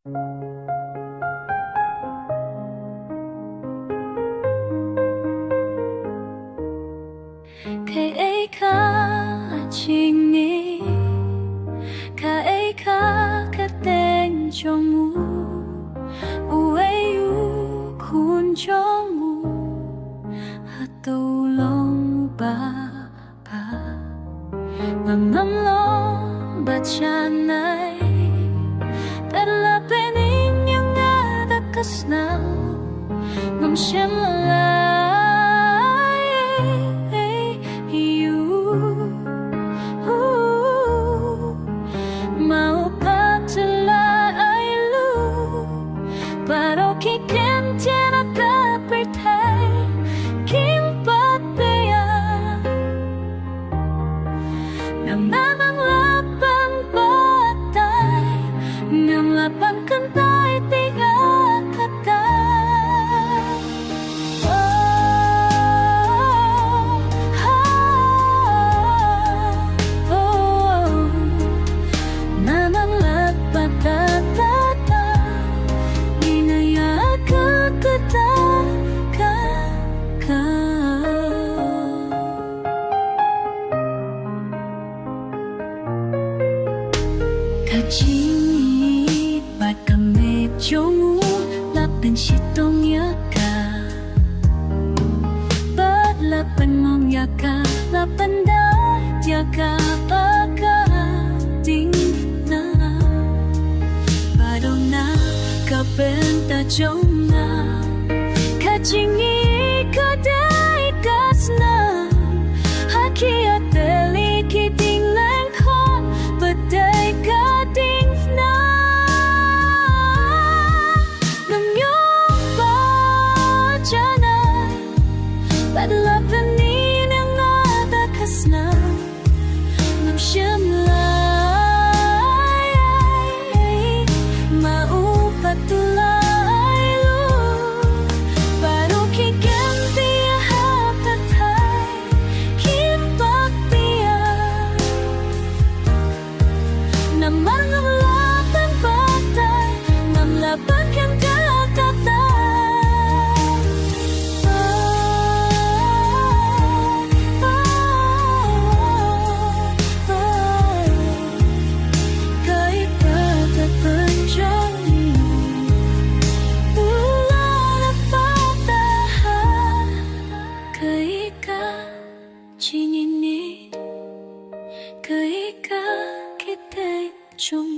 Cái ấy khá trình nghĩ, cái ấy khá cái tên cho mu, u ấy u khun cho mu, hạt tàu long ba ba, mà mắm lo ba cha này, ta là bên in những ngã đã cất nào, ngầm xem là Kajini bat kami jongu lapan sitong yaka bat lapan mong yaka lapan da yaka baka ding na badong na kabenta jong na kajini kadai kasna haki ateli kiting lang ko badai ka chỉ nhìn đi, cứ ý cả khi tên trong